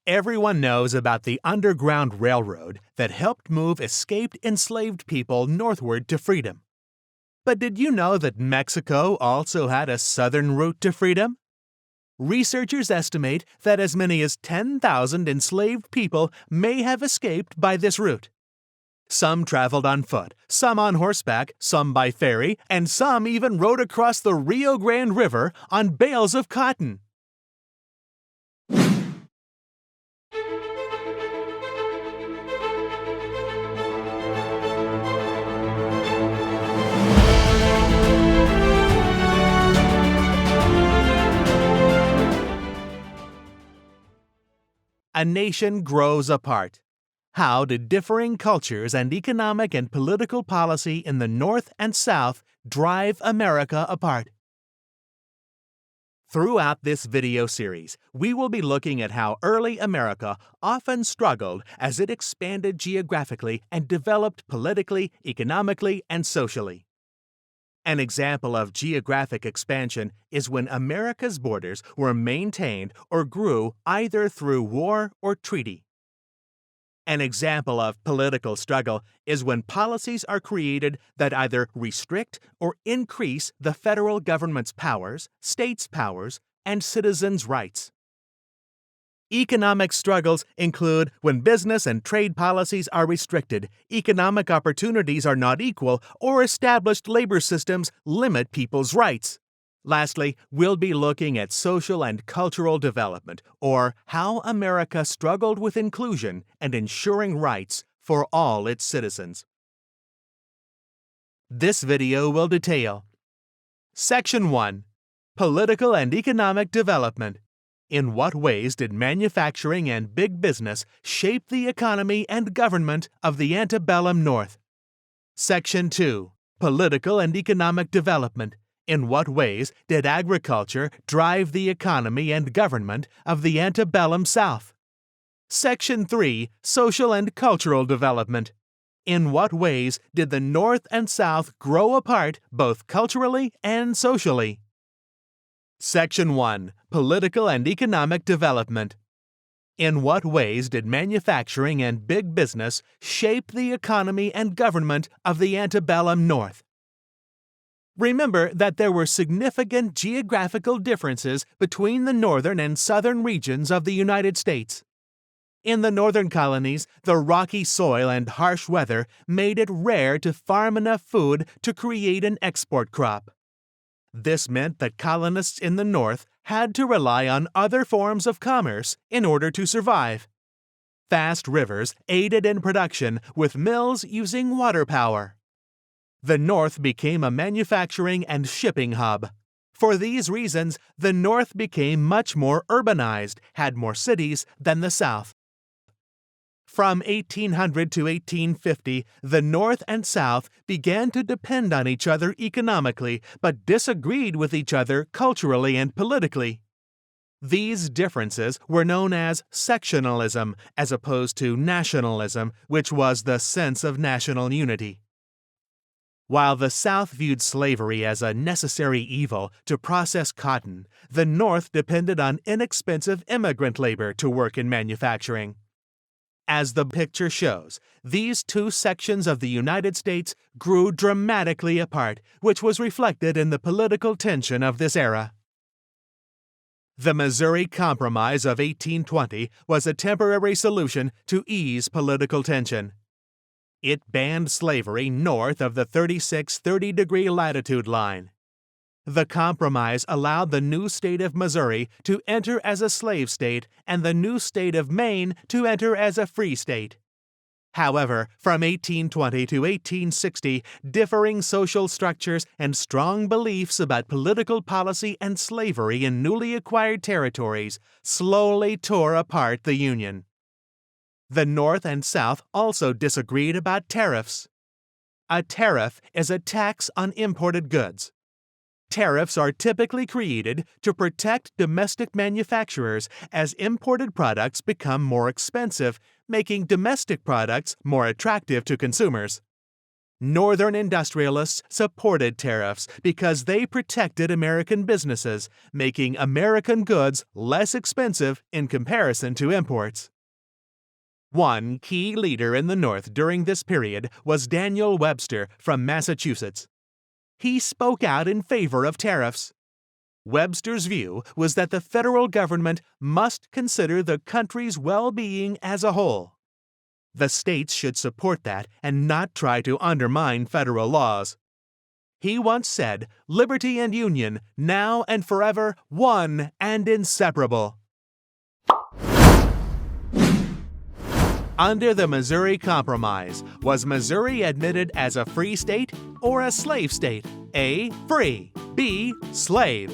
Everyone knows about the Underground Railroad that helped move escaped enslaved people northward to freedom. But did you know that Mexico also had a southern route to freedom? Researchers estimate that as many as 10,000 enslaved people may have escaped by this route. Some traveled on foot, some on horseback, some by ferry, and some even rode across the Rio Grande River on bales of cotton. A nation grows apart. How did differing cultures and economic and political policy in the North and South drive America apart? Throughout this video series, we will be looking at how early America often struggled as it expanded geographically and developed politically, economically, and socially. An example of geographic expansion is when America's borders were maintained or grew either through war or treaty. An example of political struggle is when policies are created that either restrict or increase the federal government's powers, states' powers, and citizens' rights. Economic struggles include when business and trade policies are restricted, economic opportunities are not equal, or established labor systems limit people's rights. Lastly, we'll be looking at social and cultural development, or how America struggled with inclusion and ensuring rights for all its citizens. This video will detail Section 1. Political and Economic Development. In what ways did manufacturing and big business shape the economy and government of the Antebellum North? Section 2. Political and Economic Development. In what ways did agriculture drive the economy and government of the Antebellum South? Section 3. Social and Cultural Development. In what ways did the North and South grow apart both culturally and socially? Section 1. Political and Economic Development. In what ways did manufacturing and big business shape the economy and government of the Antebellum North? Remember that there were significant geographical differences between the northern and southern regions of the United States. In the northern colonies, the rocky soil and harsh weather made it rare to farm enough food to create an export crop. This meant that colonists in the North had to rely on other forms of commerce in order to survive. Fast rivers aided in production with mills using water power. The North became a manufacturing and shipping hub. For these reasons, the North became much more urbanized, had more cities than the South. From 1800 to 1850, the North and South began to depend on each other economically, but disagreed with each other culturally and politically. These differences were known as sectionalism, as opposed to nationalism, which was the sense of national unity. While the South viewed slavery as a necessary evil to process cotton, the North depended on inexpensive immigrant labor to work in manufacturing. As the picture shows, these two sections of the United States grew dramatically apart, which was reflected in the political tension of this era. The Missouri Compromise of 1820 was a temporary solution to ease political tension. It banned slavery north of the 36-30-degree latitude line. The compromise allowed the new state of Missouri to enter as a slave state and the new state of Maine to enter as a free state. However, from 1820 to 1860, differing social structures and strong beliefs about political policy and slavery in newly acquired territories slowly tore apart the Union. The North and South also disagreed about tariffs. A tariff is a tax on imported goods. Tariffs are typically created to protect domestic manufacturers as imported products become more expensive, making domestic products more attractive to consumers. Northern industrialists supported tariffs because they protected American businesses, making American goods less expensive in comparison to imports. One key leader in the North during this period was Daniel Webster from Massachusetts. He spoke out in favor of tariffs. Webster's view was that the federal government must consider the country's well-being as a whole. The states should support that and not try to undermine federal laws. He once said, "Liberty and union, now and forever, one and inseparable." Under the Missouri Compromise, was Missouri admitted as a free state or a slave state? A. Free. B. Slave.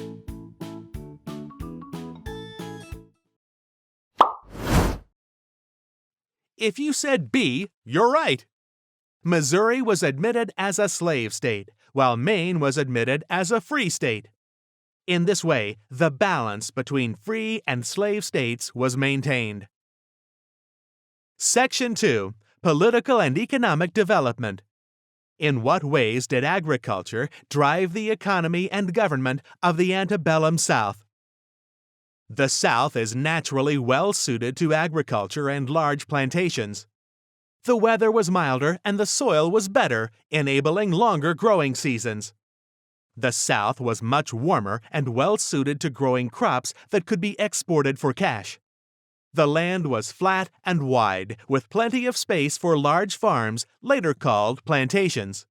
If you said B, you're right. Missouri was admitted as a slave state, while Maine was admitted as a free state. In this way, the balance between free and slave states was maintained. Section 2. Political and Economic Development. In what ways did agriculture drive the economy and government of the Antebellum South? The South is naturally well suited to agriculture and large plantations. The weather was milder and the soil was better, enabling longer growing seasons. The South was much warmer and well suited to growing crops that could be exported for cash. The land was flat and wide, with plenty of space for large farms, later called plantations.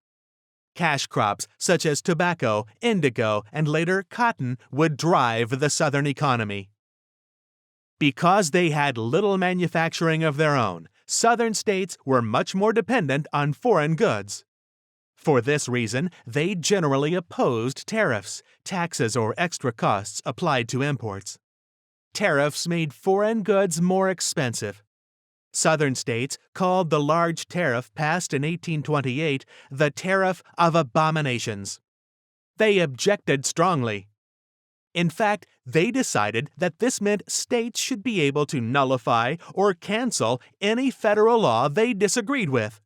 Cash crops such as tobacco, indigo, and later cotton would drive the Southern economy. Because they had little manufacturing of their own, Southern states were much more dependent on foreign goods. For this reason, they generally opposed tariffs, taxes or extra costs applied to imports. Tariffs made foreign goods more expensive. Southern states called the large tariff passed in 1828 the Tariff of Abominations. They objected strongly. In fact, they decided that this meant states should be able to nullify or cancel any federal law they disagreed with.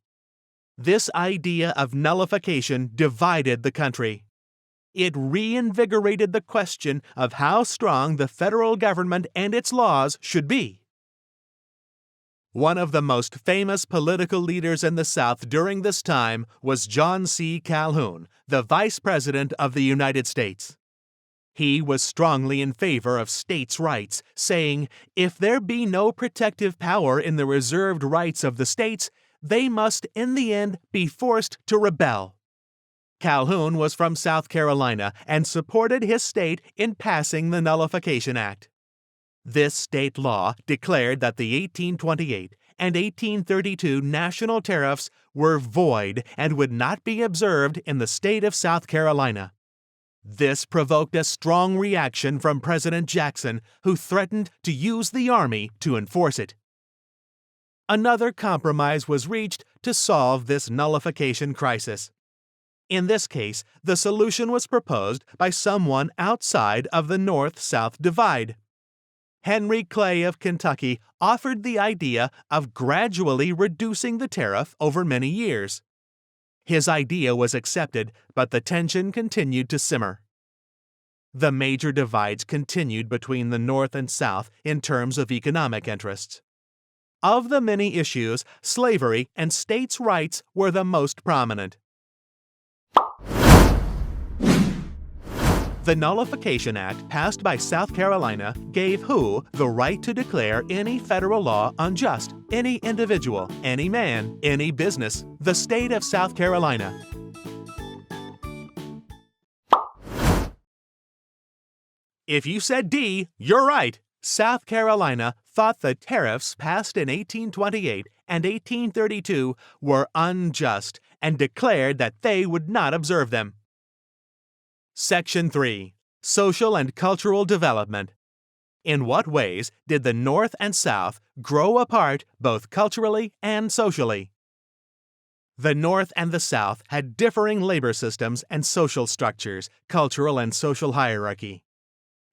This idea of nullification divided the country. It reinvigorated the question of how strong the federal government and its laws should be. One of the most famous political leaders in the South during this time was John C. Calhoun, the Vice President of the United States. He was strongly in favor of states' rights, saying, "If there be no protective power in the reserved rights of the states, they must in the end be forced to rebel." Calhoun was from South Carolina and supported his state in passing the Nullification Act. This state law declared that the 1828 and 1832 national tariffs were void and would not be observed in the state of South Carolina. This provoked a strong reaction from President Jackson, who threatened to use the army to enforce it. Another compromise was reached to solve this nullification crisis. In this case, the solution was proposed by someone outside of the North-South divide. Henry Clay of Kentucky offered the idea of gradually reducing the tariff over many years. His idea was accepted, but the tension continued to simmer. The major divides continued between the North and South in terms of economic interests. Of the many issues, slavery and states' rights were the most prominent. The Nullification Act passed by South Carolina gave who the right to declare any federal law unjust, any individual, any man, any business, the state of South Carolina. If you said D, you're right. South Carolina thought the tariffs passed in 1828 and 1832 were unjust and declared that they would not observe them. Section 3. Social and Cultural Development. In what ways did the North and South grow apart both culturally and socially? The North and the South had differing labor systems and social structures, cultural and social hierarchy.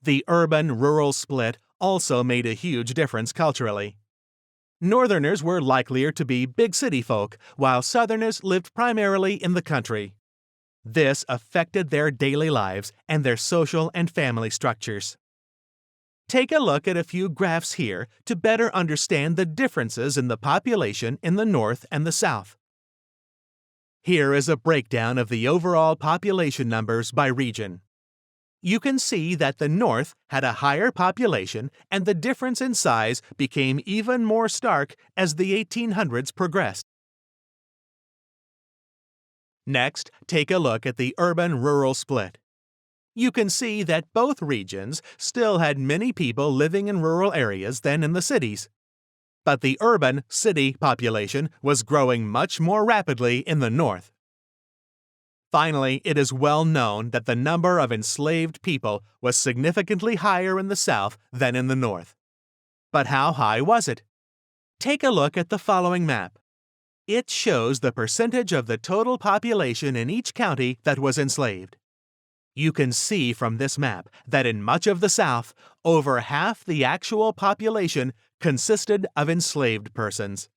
The urban-rural split also made a huge difference culturally. Northerners were likelier to be big city folk, while Southerners lived primarily in the country. This affected their daily lives and their social and family structures. Take a look at a few graphs here to better understand the differences in the population in the North and the South. Here is a breakdown of the overall population numbers by region. You can see that the North had a higher population, and the difference in size became even more stark as the 1800s progressed. Next, take a look at the urban-rural split. You can see that both regions still had many people living in rural areas than in the cities. But the urban city population was growing much more rapidly in the North. Finally, it is well known that the number of enslaved people was significantly higher in the South than in the North. But how high was it? Take a look at the following map. It shows the percentage of the total population in each county that was enslaved. You can see from this map that in much of the South, over half the actual population consisted of enslaved persons.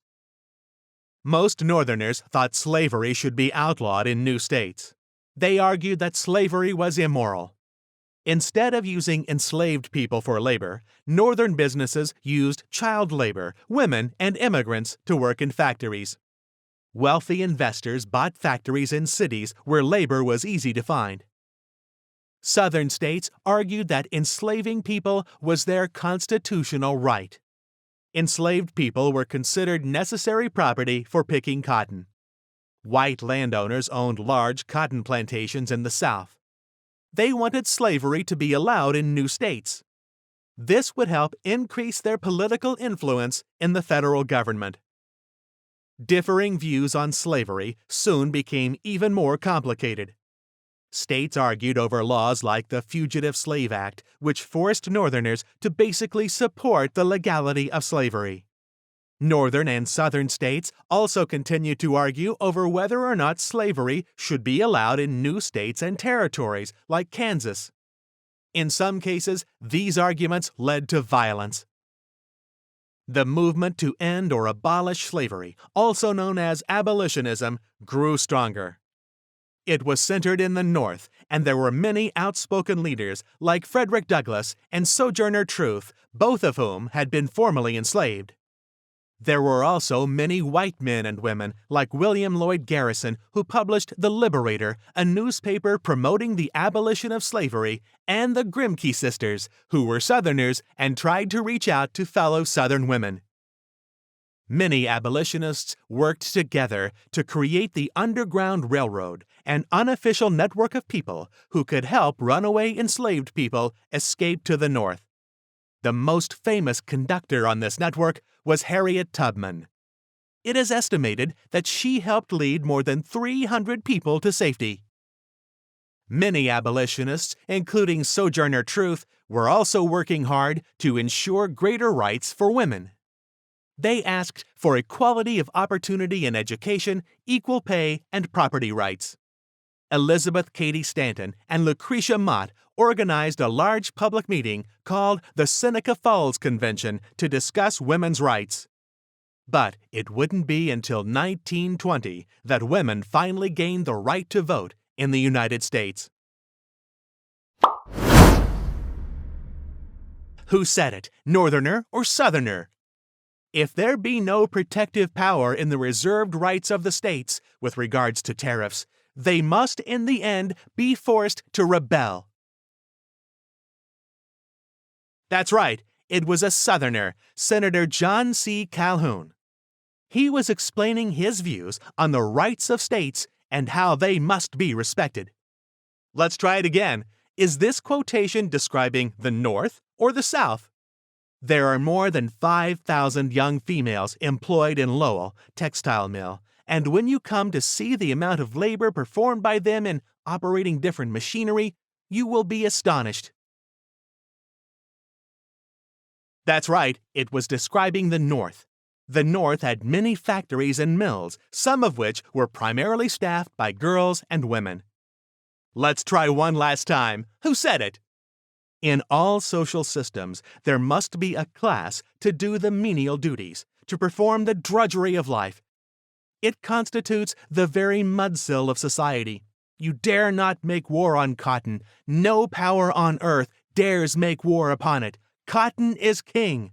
Most Northerners thought slavery should be outlawed in new states. They argued that slavery was immoral. Instead of using enslaved people for labor, Northern businesses used child labor, women, and immigrants to work in factories. Wealthy investors bought factories in cities where labor was easy to find. Southern states argued that enslaving people was their constitutional right. Enslaved people were considered necessary property for picking cotton. White landowners owned large cotton plantations in the South. They wanted slavery to be allowed in new states. This would help increase their political influence in the federal government. Differing views on slavery soon became even more complicated. States argued over laws like the Fugitive Slave Act, which forced Northerners to basically support the legality of slavery. Northern and Southern states also continued to argue over whether or not slavery should be allowed in new states and territories like Kansas. In some cases, these arguments led to violence. The movement to end or abolish slavery, also known as abolitionism, grew stronger. It was centered in the North, and there were many outspoken leaders like Frederick Douglass and Sojourner Truth, both of whom had been formerly enslaved. There were also many white men and women like William Lloyd Garrison, who published The Liberator, a newspaper promoting the abolition of slavery, and the 𝑘𝑐𝐫𝐿 sisters, who were Southerners and tried to reach out to fellow Southern women. Many abolitionists worked together to create the Underground Railroad, an unofficial network of people who could help runaway enslaved people escape to the North. The most famous conductor on this network was Harriet Tubman. It is estimated that she helped lead more than 300 people to safety. Many abolitionists, including Sojourner Truth, were also working hard to ensure greater rights for women. They asked for equality of opportunity in education, equal pay, and property rights. Elizabeth Cady Stanton and Lucretia Mott organized a large public meeting called the Seneca Falls Convention to discuss women's rights. But it wouldn't be until 1920 that women finally gained the right to vote in the United States. Who said it, Northerner or Southerner? If there be no protective power in the reserved rights of the states with regards to tariffs, they must in the end be forced to rebel. That's right, it was a Southerner, Senator John C. Calhoun. He was explaining his views on the rights of states and how they must be respected. Let's try it again. Is this quotation describing the North or the South? There are more than 5,000 young females employed in Lowell textile mill, and when you come to see the amount of labor performed by them in operating different machinery, you will be astonished. That's right, it was describing the North. The North had many factories and mills, some of which were primarily staffed by girls and women. Let's try one last time. Who said it? In all social systems, there must be a class to do the menial duties, to perform the drudgery of life. It constitutes the very mudsill of society. You dare not make war on cotton. No power on earth dares make war upon it. Cotton is king.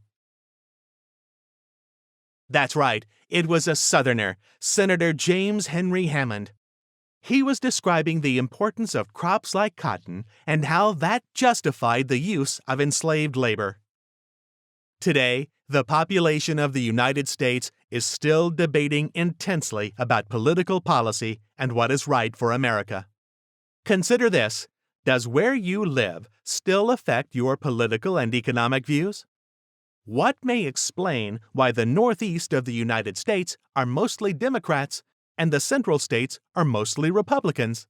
That's right, it was a Southerner, Senator James Henry Hammond. He was describing the importance of crops like cotton and how that justified the use of enslaved labor. Today, the population of the United States is still debating intensely about political policy and what is right for America. Consider this: does where you live still affect your political and economic views? What may explain why the Northeast of the United States are mostly Democrats and the Central States are mostly Republicans?